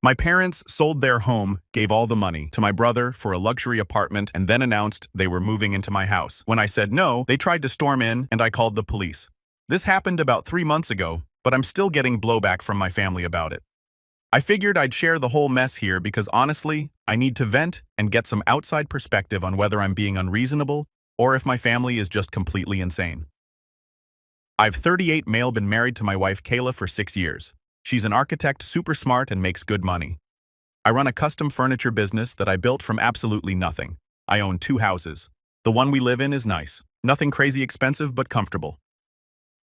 My parents sold their home, gave all the money to my brother for a luxury apartment, and then announced they were moving into my house. When I said no, they tried to storm in, and I called the police. This happened about 3 months ago, but I'm still getting blowback from my family about it. I figured I'd share the whole mess here because honestly, I need to vent and get some outside perspective on whether I'm being unreasonable or if my family is just completely insane. I've 38 male been married to my wife Kayla for 6 years. She's an architect, super smart, and makes good money. I run a custom furniture business that I built from absolutely nothing. I own 2 houses. The one we live in is nice. Nothing crazy expensive, but comfortable.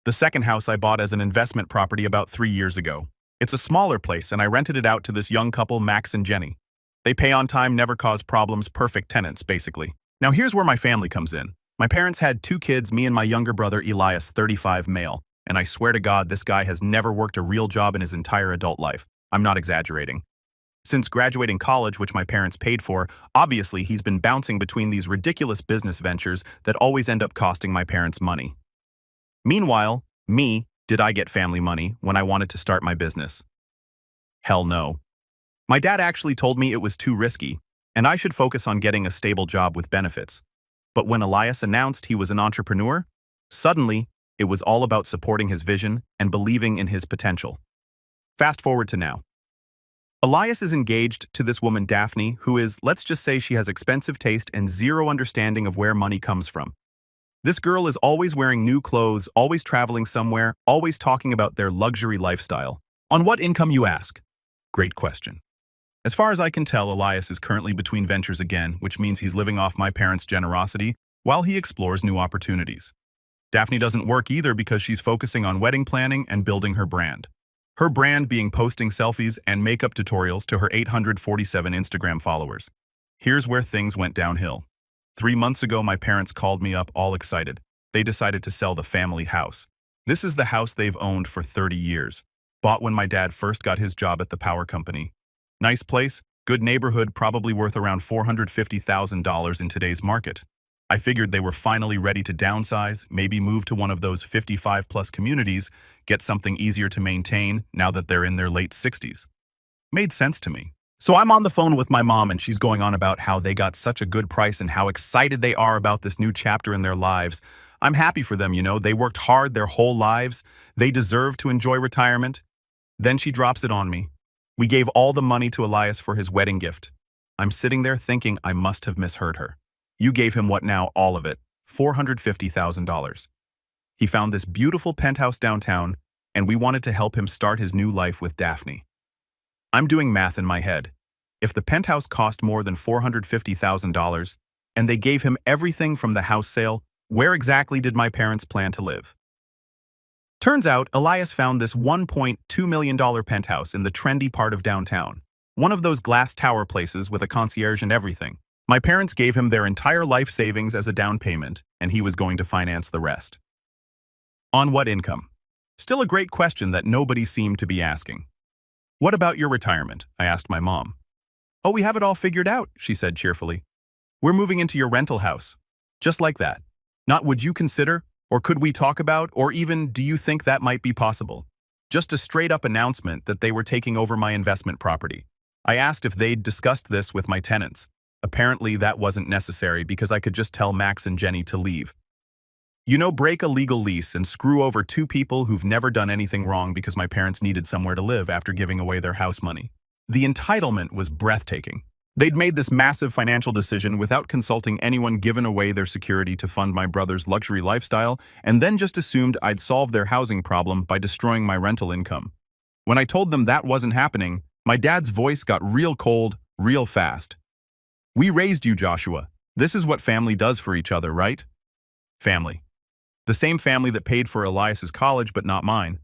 The second house I bought as an investment property about 3 years ago. It's a smaller place, and I rented it out to this young couple, Max and Jenny. They pay on time, never cause problems, perfect tenants, basically. Now here's where my family comes in. My parents had 2 kids, me and my younger brother Elias, 35 male. And I swear to God, this guy has never worked a real job in his entire adult life. I'm not exaggerating. Since graduating college, which my parents paid for, obviously he's been bouncing between these ridiculous business ventures that always end up costing my parents money. Meanwhile, did I get family money when I wanted to start my business? Hell no. My dad actually told me it was too risky, and I should focus on getting a stable job with benefits. But when Elias announced he was an entrepreneur, suddenly, it was all about supporting his vision and believing in his potential. Fast forward to now. Elias is engaged to this woman Daphne, who is, let's just say she has expensive taste and zero understanding of where money comes from. This girl is always wearing new clothes, always traveling somewhere, always talking about their luxury lifestyle. On what income, you ask? Great question. As far as I can tell, Elias is currently between ventures again, which means he's living off my parents' generosity while he explores new opportunities. Daphne doesn't work either because she's focusing on wedding planning and building her brand. Her brand being posting selfies and makeup tutorials to her 847 Instagram followers. Here's where things went downhill. 3 months ago, my parents called me up all excited. They decided to sell the family house. This is the house they've owned for 30 years. Bought when my dad first got his job at the power company. Nice place, good neighborhood, probably worth around $450,000 in today's market. I figured they were finally ready to downsize, maybe move to one of those 55-plus communities, get something easier to maintain now that they're in their late 60s. Made sense to me. So I'm on the phone with my mom and she's going on about how they got such a good price and how excited they are about this new chapter in their lives. I'm happy for them, they worked hard their whole lives. They deserve to enjoy retirement. Then she drops it on me. We gave all the money to Elias for his wedding gift. I'm sitting there thinking I must have misheard her. You gave him what now? All of it. $450,000. He found this beautiful penthouse downtown, and we wanted to help him start his new life with Daphne. I'm doing math in my head. If the penthouse cost more than $450,000, and they gave him everything from the house sale, where exactly did my parents plan to live? Turns out, Elias found this $1.2 million penthouse in the trendy part of downtown. One of those glass tower places with a concierge and everything. My parents gave him their entire life savings as a down payment, and he was going to finance the rest. On what income? Still a great question that nobody seemed to be asking. What about your retirement? I asked my mom. Oh, we have it all figured out, she said cheerfully. We're moving into your rental house. Just like that. Not would you consider, or could we talk about, or even do you think that might be possible? Just a straight-up announcement that they were taking over my investment property. I asked if they'd discussed this with my tenants. Apparently, that wasn't necessary because I could just tell Max and Jenny to leave. Break a legal lease and screw over 2 people who've never done anything wrong because my parents needed somewhere to live after giving away their house money. The entitlement was breathtaking. They'd made this massive financial decision without consulting anyone, given away their security to fund my brother's luxury lifestyle, and then just assumed I'd solve their housing problem by destroying my rental income. When I told them that wasn't happening, my dad's voice got real cold, real fast. We raised you, Joshua. This is what family does for each other, right? Family. The same family that paid for Elias's college but not mine.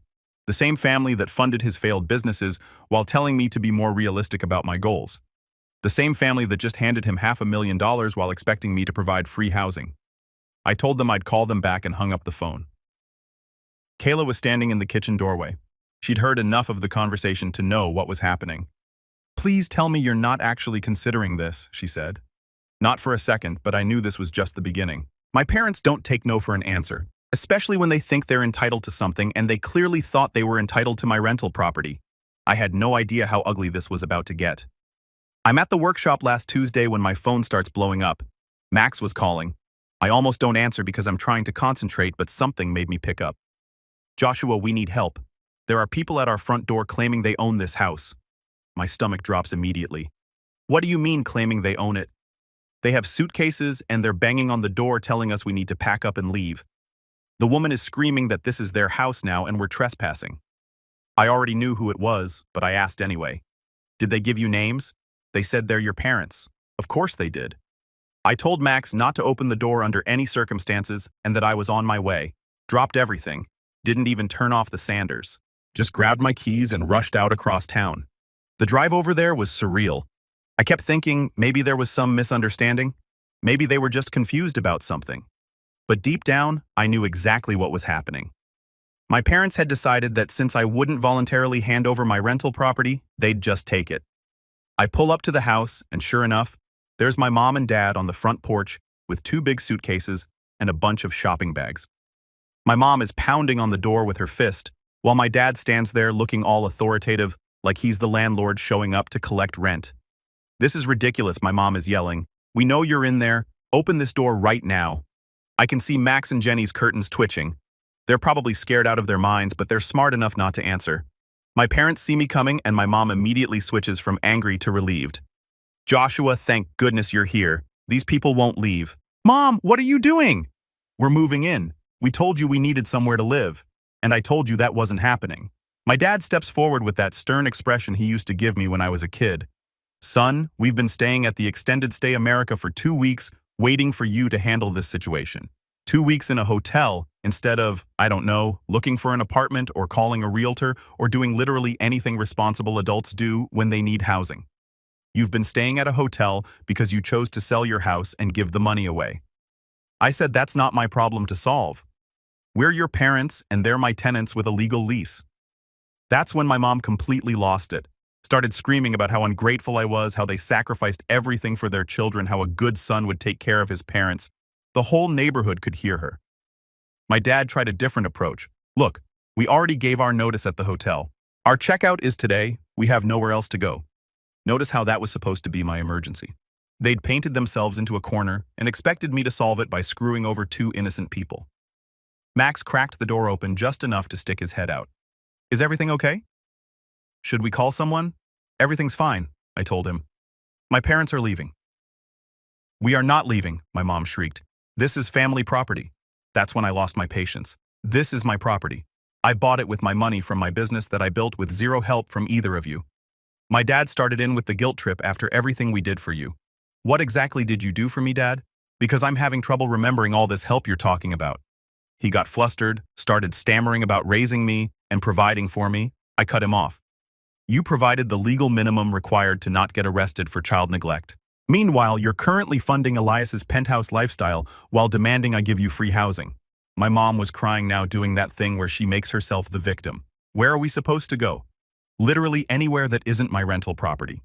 The same family that funded his failed businesses while telling me to be more realistic about my goals. The same family that just handed him $500,000 while expecting me to provide free housing. I told them I'd call them back and hung up the phone. Kayla was standing in the kitchen doorway. She'd heard enough of the conversation to know what was happening. Please tell me you're not actually considering this, she said. Not for a second, but I knew this was just the beginning. My parents don't take no for an answer, especially when they think they're entitled to something and they clearly thought they were entitled to my rental property. I had no idea how ugly this was about to get. I'm at the workshop last Tuesday when my phone starts blowing up. Max was calling. I almost don't answer because I'm trying to concentrate, but something made me pick up. Joshua, we need help. There are people at our front door claiming they own this house. My stomach drops immediately. What do you mean claiming they own it? They have suitcases and they're banging on the door telling us we need to pack up and leave. The woman is screaming that this is their house now and we're trespassing. I already knew who it was, but I asked anyway. Did they give you names? They said they're your parents. Of course they did. I told Max not to open the door under any circumstances and that I was on my way. Dropped everything. Didn't even turn off the Sanders. Just grabbed my keys and rushed out across town. The drive over there was surreal. I kept thinking maybe there was some misunderstanding. Maybe they were just confused about something. But deep down, I knew exactly what was happening. My parents had decided that since I wouldn't voluntarily hand over my rental property, they'd just take it. I pull up to the house, and sure enough, there's my mom and dad on the front porch with 2 big suitcases and a bunch of shopping bags. My mom is pounding on the door with her fist, while my dad stands there looking all authoritative, like he's the landlord showing up to collect rent. This is ridiculous, my mom is yelling. We know you're in there. Open this door right now. I can see Max and Jenny's curtains twitching. They're probably scared out of their minds, but they're smart enough not to answer. My parents see me coming and my mom immediately switches from angry to relieved. Joshua, thank goodness you're here. These people won't leave. Mom, what are you doing? We're moving in. We told you we needed somewhere to live. And I told you that wasn't happening. My dad steps forward with that stern expression he used to give me when I was a kid. Son, we've been staying at the Extended Stay America for 2 weeks, waiting for you to handle this situation. 2 weeks in a hotel, instead of, I don't know, looking for an apartment or calling a realtor or doing literally anything responsible adults do when they need housing. You've been staying at a hotel because you chose to sell your house and give the money away. I said that's not my problem to solve. We're your parents and they're my tenants with a legal lease. That's when my mom completely lost it. Started screaming about how ungrateful I was, how they sacrificed everything for their children, how a good son would take care of his parents. The whole neighborhood could hear her. My dad tried a different approach. Look, we already gave our notice at the hotel. Our checkout is today. We have nowhere else to go. Notice how that was supposed to be my emergency. They'd painted themselves into a corner and expected me to solve it by screwing over 2 innocent people. Max cracked the door open just enough to stick his head out. Is everything okay? Should we call someone? Everything's fine, I told him. My parents are leaving. We are not leaving, my mom shrieked. This is family property. That's when I lost my patience. This is my property. I bought it with my money from my business that I built with zero help from either of you. My dad started in with the guilt trip after everything we did for you. What exactly did you do for me, Dad? Because I'm having trouble remembering all this help you're talking about. He got flustered, started stammering about raising me and providing for me. I cut him off. You provided the legal minimum required to not get arrested for child neglect. Meanwhile, you're currently funding Elias's penthouse lifestyle while demanding I give you free housing. My mom was crying now, doing that thing where she makes herself the victim. Where are we supposed to go? Literally anywhere that isn't my rental property.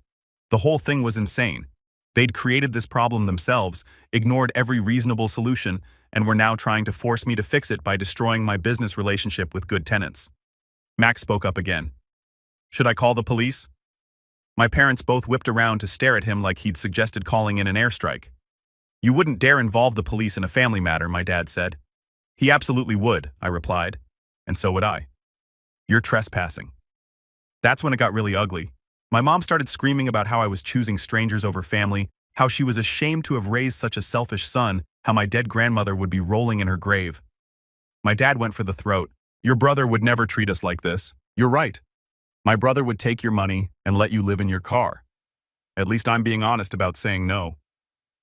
The whole thing was insane. They'd created this problem themselves, ignored every reasonable solution, and were now trying to force me to fix it by destroying my business relationship with good tenants. Max spoke up again. Should I call the police? My parents both whipped around to stare at him like he'd suggested calling in an airstrike. You wouldn't dare involve the police in a family matter, my dad said. He absolutely would, I replied. And so would I. You're trespassing. That's when it got really ugly. My mom started screaming about how I was choosing strangers over family, how she was ashamed to have raised such a selfish son, how my dead grandmother would be rolling in her grave. My dad went for the throat. Your brother would never treat us like this. You're right. My brother would take your money and let you live in your car. At least I'm being honest about saying no.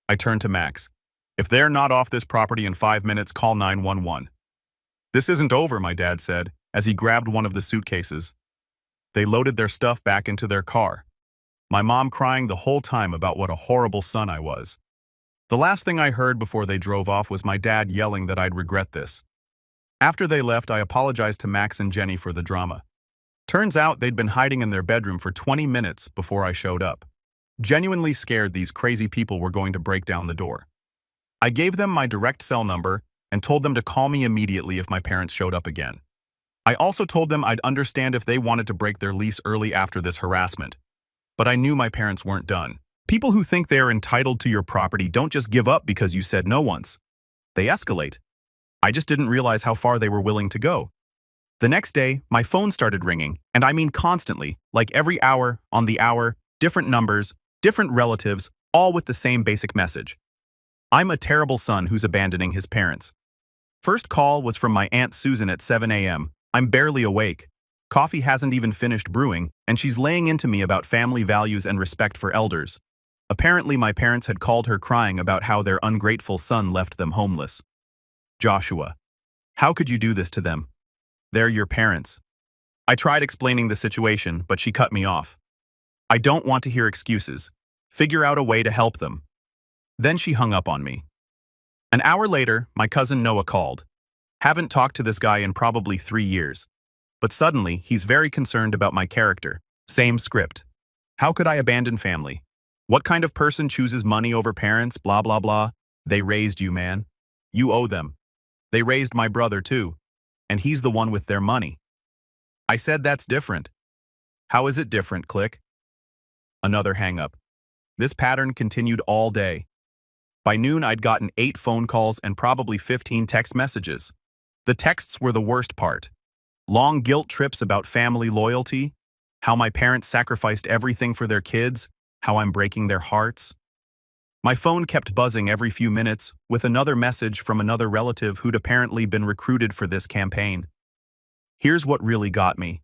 I turned to Max. If they're not off this property in 5 minutes, call 911. This isn't over, my dad said, as he grabbed one of the suitcases. They loaded their stuff back into their car. My mom crying the whole time about what a horrible son I was. The last thing I heard before they drove off was my dad yelling that I'd regret this. After they left, I apologized to Max and Jenny for the drama. Turns out they'd been hiding in their bedroom for 20 minutes before I showed up. Genuinely scared these crazy people were going to break down the door. I gave them my direct cell number and told them to call me immediately if my parents showed up again. I also told them I'd understand if they wanted to break their lease early after this harassment. But I knew my parents weren't done. People who think they are entitled to your property don't just give up because you said no once. They escalate. I just didn't realize how far they were willing to go. The next day, my phone started ringing, and I mean constantly, like every hour, on the hour, different numbers, different relatives, all with the same basic message. I'm a terrible son who's abandoning his parents. First call was from my Aunt Susan at 7 a.m. I'm barely awake. Coffee hasn't even finished brewing, and she's laying into me about family values and respect for elders. Apparently, my parents had called her crying about how their ungrateful son left them homeless. Joshua, how could you do this to them? They're your parents. I tried explaining the situation, but she cut me off. I don't want to hear excuses. Figure out a way to help them. Then she hung up on me. An hour later, my cousin Noah called. Haven't talked to this guy in probably 3 years. But suddenly, he's very concerned about my character. Same script. How could I abandon family? What kind of person chooses money over parents, blah blah blah? They raised you, man. You owe them. They raised my brother too. And he's the one with their money. I said that's different. How is it different, click? Another hang-up. This pattern continued all day. By noon, I'd gotten 8 phone calls and probably 15 text messages. The texts were the worst part. Long guilt trips about family loyalty, how my parents sacrificed everything for their kids, how I'm breaking their hearts. My phone kept buzzing every few minutes with another message from another relative who'd apparently been recruited for this campaign. Here's what really got me.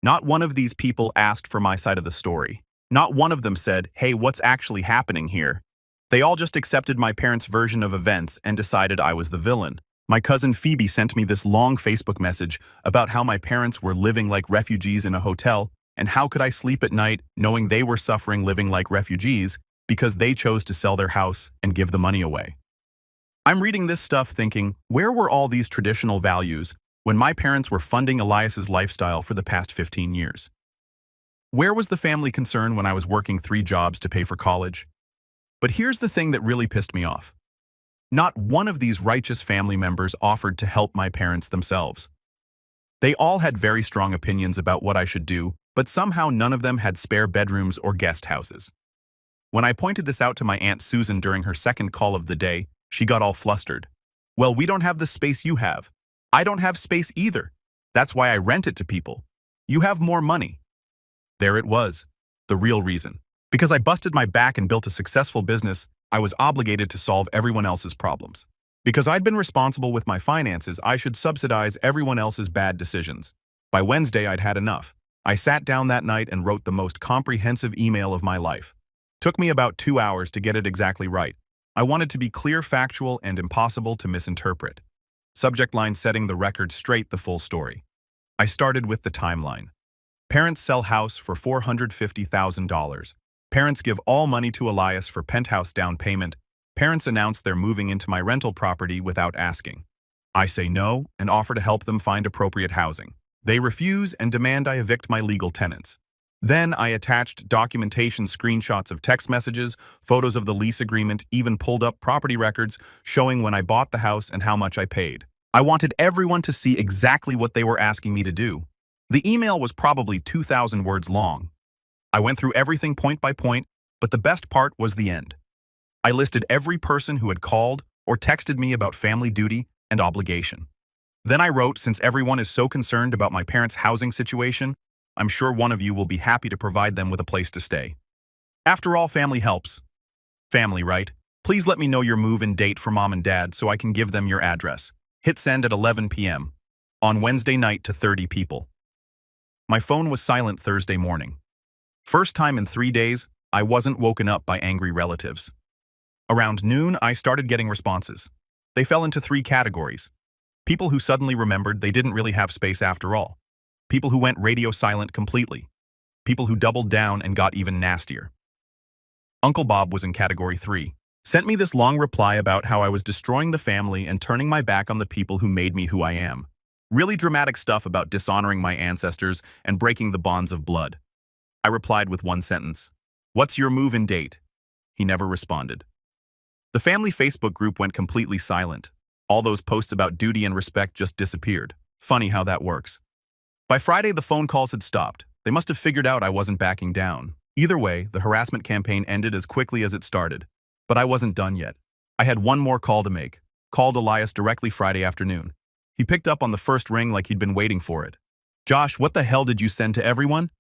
Not one of these people asked for my side of the story. Not one of them said, hey, what's actually happening here? They all just accepted my parents' version of events and decided I was the villain. My cousin Phoebe sent me this long Facebook message about how my parents were living like refugees in a hotel, and how could I sleep at night knowing they were suffering living like refugees because they chose to sell their house and give the money away. I'm reading this stuff thinking, where were all these traditional values when my parents were funding Elias's lifestyle for the past 15 years? Where was the family concern when I was working 3 jobs to pay for college? But here's the thing that really pissed me off. Not one of these righteous family members offered to help my parents themselves. They all had very strong opinions about what I should do, but somehow none of them had spare bedrooms or guest houses. When I pointed this out to my Aunt Susan during her second call of the day, she got all flustered. Well, we don't have the space you have. I don't have space either. That's why I rent it to people. You have more money. There it was, the real reason. Because I busted my back and built a successful business, I was obligated to solve everyone else's problems. Because I'd been responsible with my finances, I should subsidize everyone else's bad decisions. By Wednesday, I'd had enough. I sat down that night and wrote the most comprehensive email of my life. Took me about 2 hours to get it exactly right. I wanted to be clear, factual, and impossible to misinterpret. Subject line setting the record straight, the full story. I started with the timeline. Parents sell house for $450,000. Parents give all money to Elias for penthouse down payment. Parents announce they're moving into my rental property without asking. I say no and offer to help them find appropriate housing. They refuse and demand I evict my legal tenants. Then I attached documentation, screenshots of text messages, photos of the lease agreement, even pulled up property records showing when I bought the house and how much I paid. I wanted everyone to see exactly what they were asking me to do. The email was probably 2,000 words long. I went through everything point by point, but the best part was the end. I listed every person who had called or texted me about family duty and obligation. Then I wrote, since everyone is so concerned about my parents' housing situation, I'm sure one of you will be happy to provide them with a place to stay. After all, family helps. Family, right? Please let me know your move-in date for mom and dad so I can give them your address. Hit send at 11 p.m. on Wednesday night to 30 people. My phone was silent Thursday morning. First time in 3 days, I wasn't woken up by angry relatives. Around noon, I started getting responses. They fell into 3 categories. People who suddenly remembered they didn't really have space after all. People who went radio silent completely. People who doubled down and got even nastier. Uncle Bob was in category 3. Sent me this long reply about how I was destroying the family and turning my back on the people who made me who I am. Really dramatic stuff about dishonoring my ancestors and breaking the bonds of blood. I replied with one sentence. What's your move-in date? He never responded. The family Facebook group went completely silent. All those posts about duty and respect just disappeared. Funny how that works. By Friday, the phone calls had stopped. They must have figured out I wasn't backing down. Either way, the harassment campaign ended as quickly as it started. But I wasn't done yet. I had one more call to make. Called Elias directly Friday afternoon. He picked up on the first ring like he'd been waiting for it. "Josh, what the hell did you send to everyone?"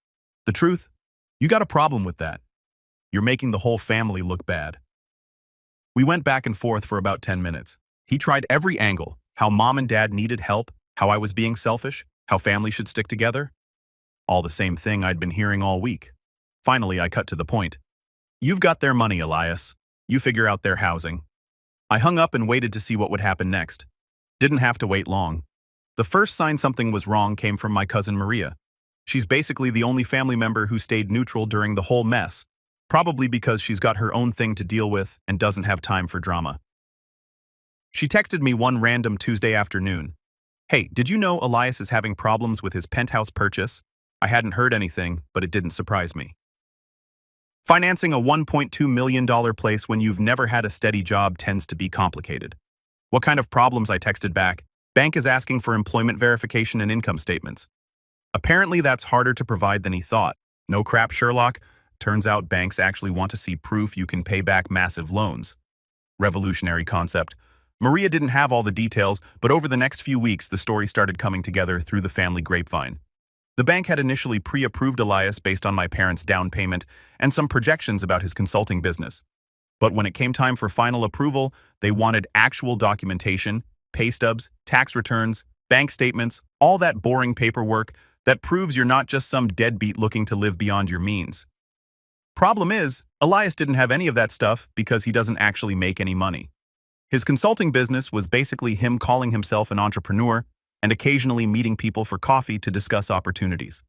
"The truth? You got a problem with that. You're making the whole family look bad." We went back and forth for about 10 minutes. He tried every angle, how mom and dad needed help, how I was being selfish, how family should stick together. All the same thing I'd been hearing all week. Finally, I cut to the point. "You've got their money, Elias. You figure out their housing." I hung up and waited to see what would happen next. Didn't have to wait long. The first sign something was wrong came from my cousin Maria. She's basically the only family member who stayed neutral during the whole mess, probably because she's got her own thing to deal with and doesn't have time for drama. She texted me one random Tuesday afternoon. "Hey, did you know Elias is having problems with his penthouse purchase?" I hadn't heard anything, but it didn't surprise me. Financing a $1.2 million place when you've never had a steady job tends to be complicated. What kind of problems? I texted back. "Bank is asking for employment verification and income statements." Apparently that's harder to provide than he thought. No crap, Sherlock. Turns out banks actually want to see proof you can pay back massive loans. Revolutionary concept. Maria didn't have all the details, but over the next few weeks the story started coming together through the family grapevine. The bank had initially pre-approved Elias based on my parents' down payment and some projections about his consulting business. But when it came time for final approval, they wanted actual documentation, pay stubs, tax returns, bank statements, all that boring paperwork that proves you're not just some deadbeat looking to live beyond your means. Problem is, Elias didn't have any of that stuff because he doesn't actually make any money. His consulting business was basically him calling himself an entrepreneur and occasionally meeting people for coffee to discuss opportunities.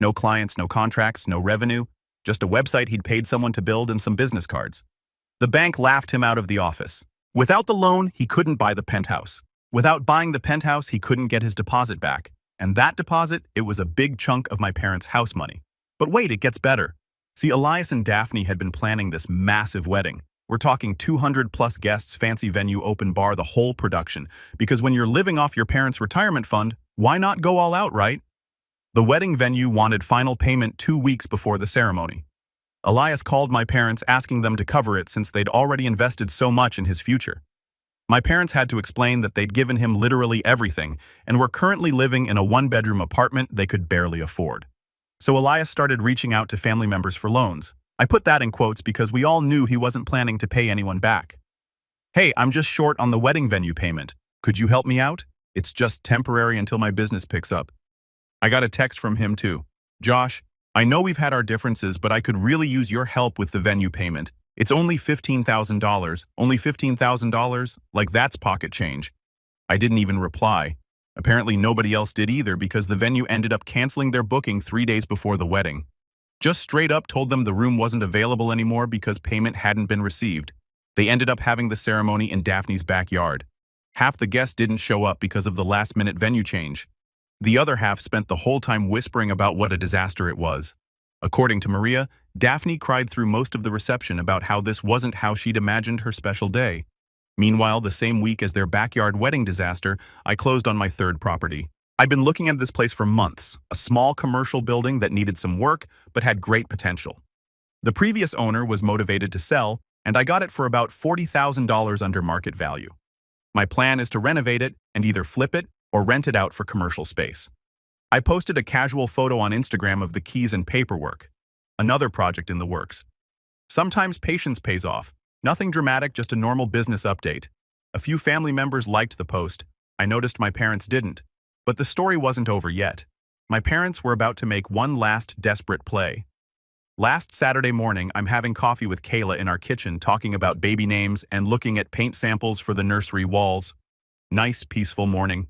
No clients, no contracts, no revenue, just a website he'd paid someone to build and some business cards. The bank laughed him out of the office. Without the loan, he couldn't buy the penthouse. Without buying the penthouse, he couldn't get his deposit back. And that deposit, it was a big chunk of my parents' house money. But wait, it gets better. See, Elias and Daphne had been planning this massive wedding. We're talking 200 plus guests, fancy venue, open bar, the whole production. Because when you're living off your parents' retirement fund, why not go all out, right? The wedding venue wanted final payment 2 weeks before the ceremony. Elias called my parents asking them to cover it since they'd already invested so much in his future. My parents had to explain that they'd given him literally everything and were currently living in a one-bedroom apartment they could barely afford. So Elias started reaching out to family members for loans. I put that in quotes because we all knew he wasn't planning to pay anyone back. "Hey, I'm just short on the wedding venue payment. Could you help me out? It's just temporary until my business picks up." I got a text from him too. "Josh, I know we've had our differences, but I could really use your help with the venue payment. It's only $15,000. Only $15,000? Like that's pocket change." I didn't even reply. Apparently nobody else did either because the venue ended up canceling their booking 3 days before the wedding. Just straight up told them the room wasn't available anymore because payment hadn't been received. They ended up having the ceremony in Daphne's backyard. Half the guests didn't show up because of the last-minute venue change. The other half spent the whole time whispering about what a disaster it was. According to Maria, Daphne cried through most of the reception about how this wasn't how she'd imagined her special day. Meanwhile, the same week as their backyard wedding disaster, I closed on my third property. I'd been looking at this place for months, a small commercial building that needed some work but had great potential. The previous owner was motivated to sell, and I got it for about $40,000 under market value. My plan is to renovate it and either flip it or rent it out for commercial space. I posted a casual photo on Instagram of the keys and paperwork. Another project in the works. Sometimes patience pays off. Nothing dramatic, just a normal business update. A few family members liked the post. I noticed my parents didn't. But the story wasn't over yet. My parents were about to make one last desperate play. Last Saturday morning, I'm having coffee with Kayla in our kitchen talking about baby names and looking at paint samples for the nursery walls. Nice, peaceful morning.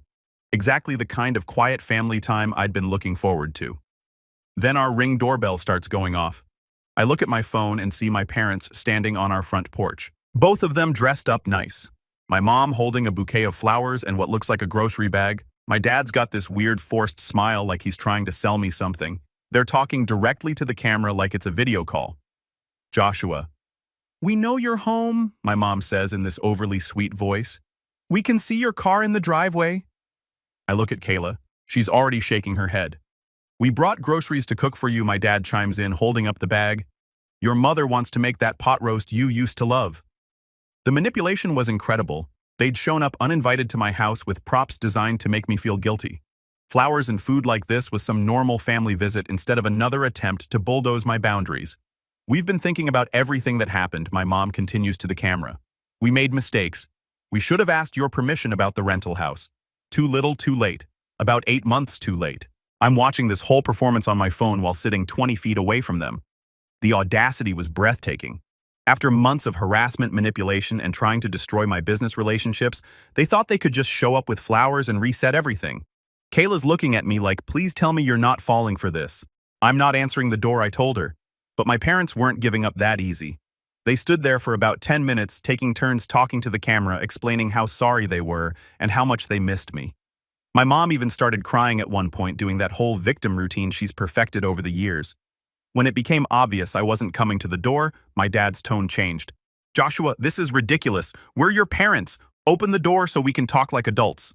Exactly the kind of quiet family time I'd been looking forward to. Then our Ring doorbell starts going off. I look at my phone and see my parents standing on our front porch. Both of them dressed up nice. My mom holding a bouquet of flowers and what looks like a grocery bag. My dad's got this weird forced smile like he's trying to sell me something. They're talking directly to the camera like it's a video call. "Joshua, we know you're home," my mom says in this overly sweet voice. "We can see your car in the driveway." I look at Kayla. She's already shaking her head. We brought groceries to cook for you, my dad chimes in, holding up the bag. Your mother wants to make that pot roast you used to love. The manipulation was incredible. They'd shown up uninvited to my house with props designed to make me feel guilty. Flowers and food like this was some normal family visit instead of another attempt to bulldoze my boundaries. We've been thinking about everything that happened, my mom continues to the camera. We made mistakes. We should have asked your permission about the rental house. Too little, too late. About 8 months too late. I'm watching this whole performance on my phone while sitting 20 feet away from them. The audacity was breathtaking. After months of harassment, manipulation, and trying to destroy my business relationships, they thought they could just show up with flowers and reset everything. Kayla's looking at me like, please tell me you're not falling for this. I'm not answering the door, I told her. But my parents weren't giving up that easy. They stood there for about 10 minutes, taking turns talking to the camera, explaining how sorry they were and how much they missed me. My mom even started crying at one point, doing that whole victim routine she's perfected over the years. When it became obvious I wasn't coming to the door, my dad's tone changed. Joshua, this is ridiculous. We're your parents. Open the door so we can talk like adults.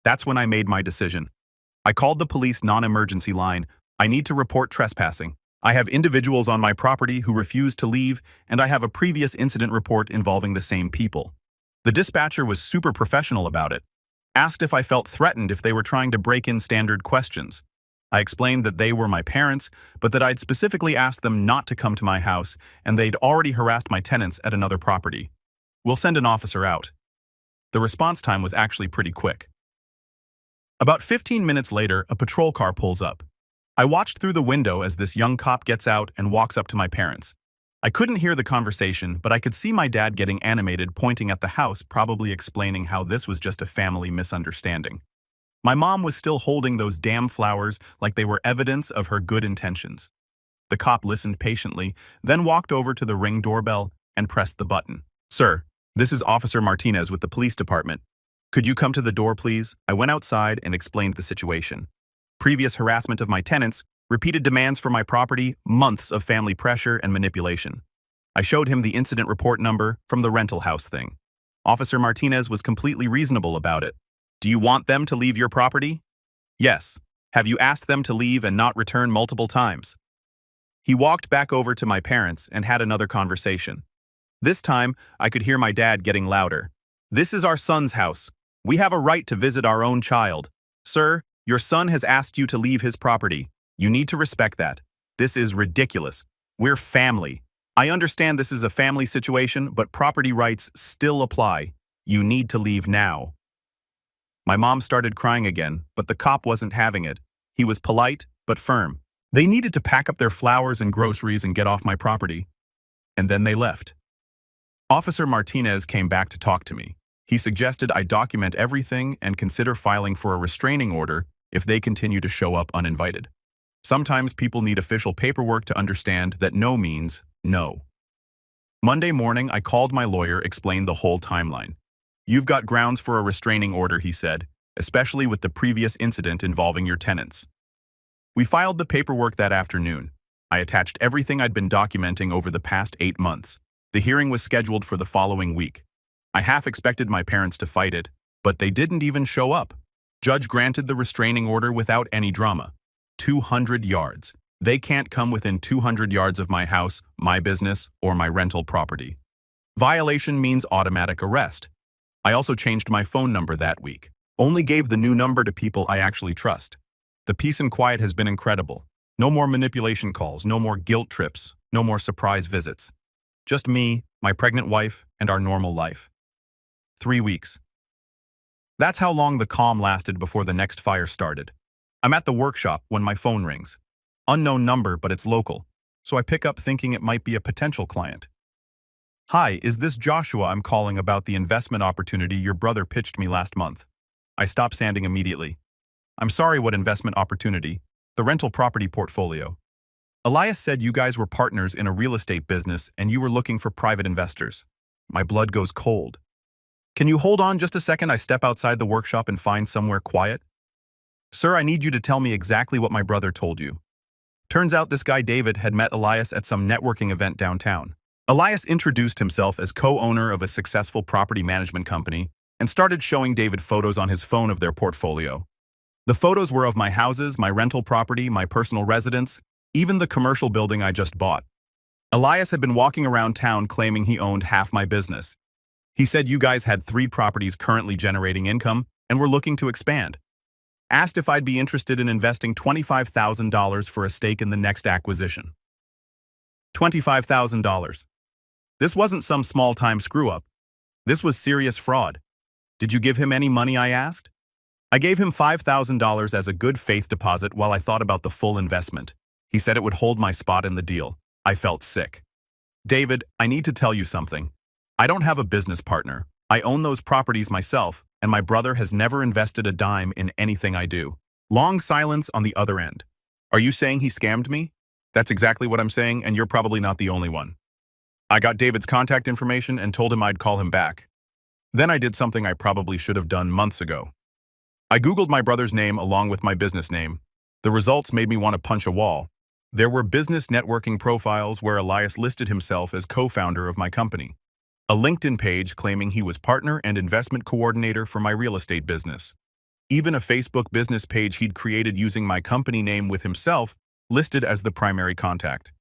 That's when I made my decision. I called the police non-emergency line. I need to report trespassing. I have individuals on my property who refuse to leave, and I have a previous incident report involving the same people. The dispatcher was super professional about it. Asked if I felt threatened if they were trying to break in standard questions. I explained that they were my parents, but that I'd specifically asked them not to come to my house, and they'd already harassed my tenants at another property. We'll send an officer out. The response time was actually pretty quick. About 15 minutes later, a patrol car pulls up. I watched through the window as this young cop gets out and walks up to my parents. I couldn't hear the conversation, but I could see my dad getting animated, pointing at the house, probably explaining how this was just a family misunderstanding. My mom was still holding those damn flowers like they were evidence of her good intentions. The cop listened patiently, then walked over to the Ring doorbell and pressed the button. Sir, this is Officer Martinez with the police department. Could you come to the door, please? I went outside and explained the situation. Previous harassment of my tenants, repeated demands for my property, months of family pressure and manipulation. I showed him the incident report number from the rental house thing. Officer Martinez was completely reasonable about it. Do you want them to leave your property? Yes. Have you asked them to leave and not return multiple times? He walked back over to my parents and had another conversation. This time, I could hear my dad getting louder. This is our son's house. We have a right to visit our own child. Sir, your son has asked you to leave his property. You need to respect that. This is ridiculous. We're family. I understand this is a family situation, but property rights still apply. You need to leave now. My mom started crying again, but the cop wasn't having it. He was polite, but firm. They needed to pack up their flowers and groceries and get off my property. And then they left. Officer Martinez came back to talk to me. He suggested I document everything and consider filing for a restraining order if they continue to show up uninvited. Sometimes people need official paperwork to understand that no means no. Monday morning, I called my lawyer, explained the whole timeline. You've got grounds for a restraining order, he said, especially with the previous incident involving your tenants. We filed the paperwork that afternoon. I attached everything I'd been documenting over the past 8 months. The hearing was scheduled for the following week. I half expected my parents to fight it, but they didn't even show up. Judge granted the restraining order without any drama. 200 yards. They can't come within 200 yards of my house, my business, or my rental property. Violation means automatic arrest. I also changed my phone number that week. Only gave the new number to people I actually trust. The peace and quiet has been incredible. No more manipulation calls, no more guilt trips, no more surprise visits. Just me, my pregnant wife, and our normal life. 3 weeks. That's how long the calm lasted before the next fire started. I'm at the workshop when my phone rings. Unknown number, but it's local. So I pick up thinking it might be a potential client. Hi, is this Joshua? I'm calling about the investment opportunity your brother pitched me last month. I stop sanding immediately. I'm sorry, what investment opportunity? The rental property portfolio. Elias said you guys were partners in a real estate business and you were looking for private investors. My blood goes cold. Can you hold on just a second? I step outside the workshop and find somewhere quiet. Sir, I need you to tell me exactly what my brother told you. Turns out this guy David had met Elias at some networking event downtown. Elias introduced himself as co-owner of a successful property management company and started showing David photos on his phone of their portfolio. The photos were of my houses, my rental property, my personal residence, even the commercial building I just bought. Elias had been walking around town claiming he owned half my business. He said you guys had 3 properties currently generating income and were looking to expand. Asked if I'd be interested in investing $25,000 for a stake in the next acquisition. $25,000. This wasn't some small-time screw-up. This was serious fraud. Did you give him any money, I asked? I gave him $5,000 as a good faith deposit while I thought about the full investment. He said it would hold my spot in the deal. I felt sick. David, I need to tell you something. I don't have a business partner. I own those properties myself, and my brother has never invested a dime in anything I do. Long silence on the other end. Are you saying he scammed me? That's exactly what I'm saying, and you're probably not the only one. I got David's contact information and told him I'd call him back. Then I did something I probably should have done months ago. I Googled my brother's name along with my business name. The results made me want to punch a wall. There were business networking profiles where Elias listed himself as co-founder of my company. A LinkedIn page claiming he was partner and investment coordinator for my real estate business. Even a Facebook business page he'd created using my company name with himself listed as the primary contact.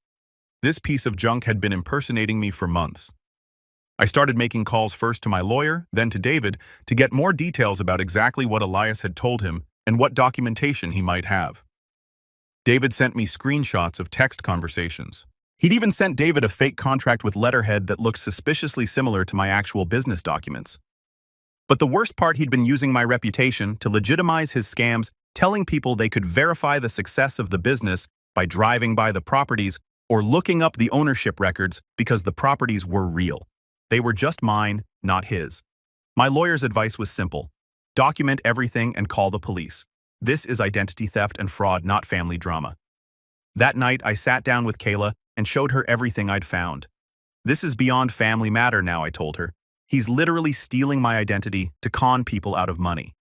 This piece of junk had been impersonating me for months. I started making calls first to my lawyer, then to David, to get more details about exactly what Elias had told him and what documentation he might have. David sent me screenshots of text conversations. He'd even sent David a fake contract with letterhead that looked suspiciously similar to my actual business documents. But the worst part, he'd been using my reputation to legitimize his scams, telling people they could verify the success of the business by driving by the properties or looking up the ownership records because the properties were real. They were just mine, not his. My lawyer's advice was simple. Document everything and call the police. This is identity theft and fraud, not family drama. That night, I sat down with Kayla and showed her everything I'd found. This is beyond family matter now, I told her. He's literally stealing my identity to con people out of money.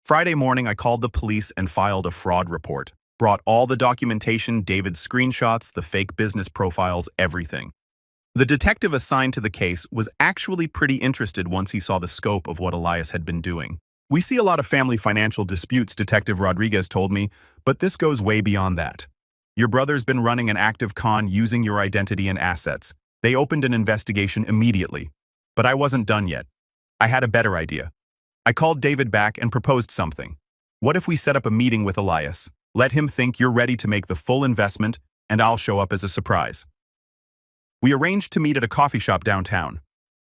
Friday morning, I called the police and filed a fraud report. Brought all the documentation, David's screenshots, the fake business profiles, everything. The detective assigned to the case was actually pretty interested once he saw the scope of what Elias had been doing. We see a lot of family financial disputes, Detective Rodriguez told me, but this goes way beyond that. Your brother's been running an active con using your identity and assets. They opened an investigation immediately. But I wasn't done yet. I had a better idea. I called David back and proposed something. What if we set up a meeting with Elias? Let him think you're ready to make the full investment, and I'll show up as a surprise. We arranged to meet at a coffee shop downtown.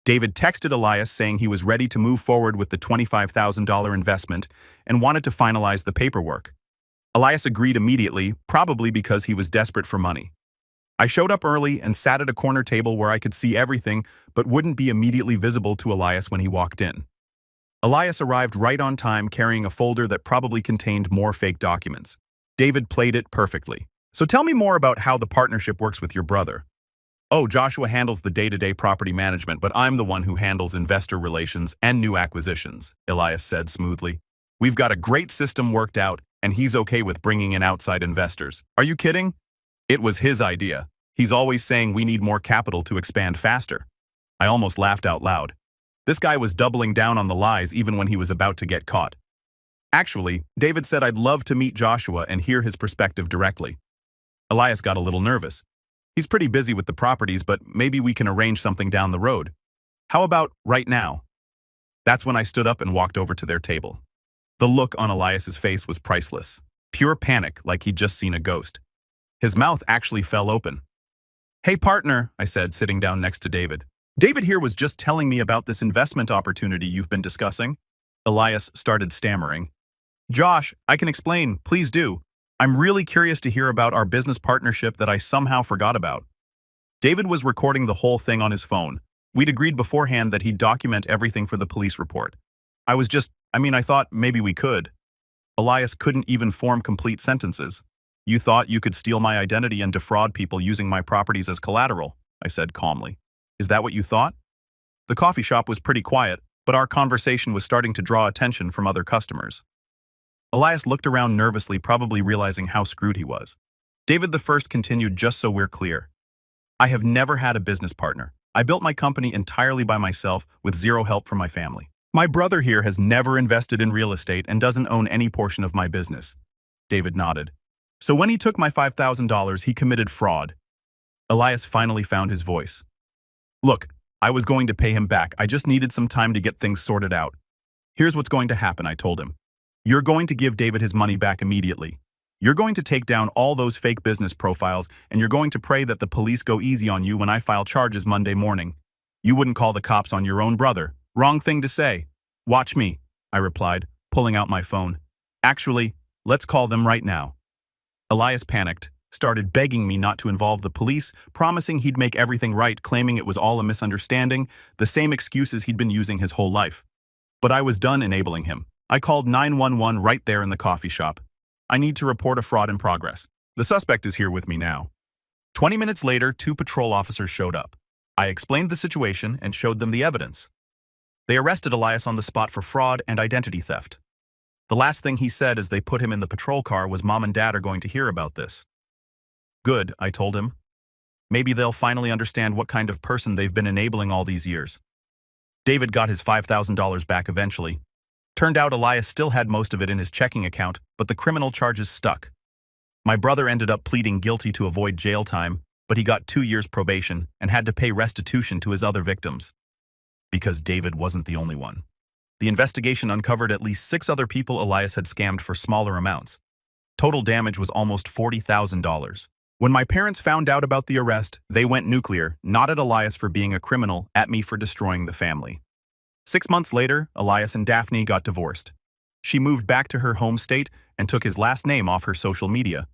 David texted Elias saying he was ready to move forward with the $25,000 investment and wanted to finalize the paperwork. Elias agreed immediately, probably because he was desperate for money. I showed up early and sat at a corner table where I could see everything but wouldn't be immediately visible to Elias when he walked in. Elias arrived right on time carrying a folder that probably contained more fake documents. David played it perfectly. So tell me more about how the partnership works with your brother. Oh, Joshua handles the day-to-day property management, but I'm the one who handles investor relations and new acquisitions, Elias said smoothly. We've got a great system worked out, and he's okay with bringing in outside investors. Are you kidding? It was his idea. He's always saying we need more capital to expand faster. I almost laughed out loud. This guy was doubling down on the lies even when he was about to get caught. Actually, David said I'd love to meet Joshua and hear his perspective directly. Elias got a little nervous. He's pretty busy with the properties, but maybe we can arrange something down the road. How about right now? That's when I stood up and walked over to their table. The look on Elias's face was priceless. Pure panic, like he'd just seen a ghost. His mouth actually fell open. Hey partner, I said, sitting down next to David. David here was just telling me about this investment opportunity you've been discussing. Elias started stammering. Josh, I can explain, please do. I'm really curious to hear about our business partnership that I somehow forgot about. David was recording the whole thing on his phone. We'd agreed beforehand that he'd document everything for the police report. I thought maybe we could. Elias couldn't even form complete sentences. You thought you could steal my identity and defraud people using my properties as collateral, I said calmly. Is that what you thought? The coffee shop was pretty quiet, but our conversation was starting to draw attention from other customers. Elias looked around nervously, probably realizing how screwed he was. David the First continued, just so we're clear. I have never had a business partner. I built my company entirely by myself with zero help from my family. My brother here has never invested in real estate and doesn't own any portion of my business. David nodded. So when he took my $5,000, he committed fraud. Elias finally found his voice. Look, I was going to pay him back. I just needed some time to get things sorted out. Here's what's going to happen, I told him. You're going to give David his money back immediately. You're going to take down all those fake business profiles, and you're going to pray that the police go easy on you when I file charges Monday morning. You wouldn't call the cops on your own brother. Wrong thing to say. Watch me, I replied, pulling out my phone. Actually, let's call them right now. Elias panicked, started begging me not to involve the police, promising he'd make everything right, claiming it was all a misunderstanding, the same excuses he'd been using his whole life. But I was done enabling him. I called 911 right there in the coffee shop. I need to report a fraud in progress. The suspect is here with me now. 20 minutes later, 2 patrol officers showed up. I explained the situation and showed them the evidence. They arrested Elias on the spot for fraud and identity theft. The last thing he said as they put him in the patrol car was, "Mom and Dad are going to hear about this." Good, I told him. Maybe they'll finally understand what kind of person they've been enabling all these years. David got his $5,000 back eventually. Turned out Elias still had most of it in his checking account, but the criminal charges stuck. My brother ended up pleading guilty to avoid jail time, but he got 2 years probation and had to pay restitution to his other victims. Because David wasn't the only one. The investigation uncovered at least 6 other people Elias had scammed for smaller amounts. Total damage was almost $40,000. When my parents found out about the arrest, they went nuclear, not at Elias for being a criminal, at me for destroying the family. 6 months later, Elias and Daphne got divorced. She moved back to her home state and took his last name off her social media.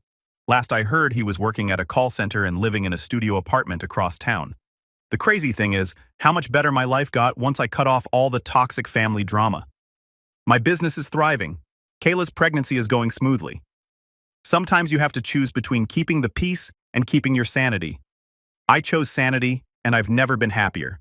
Last I heard, he was working at a call center and living in a studio apartment across town. The crazy thing is how much better my life got once I cut off all the toxic family drama. My business is thriving. Kayla's pregnancy is going smoothly. Sometimes you have to choose between keeping the peace and keeping your sanity. I chose sanity, and I've never been happier.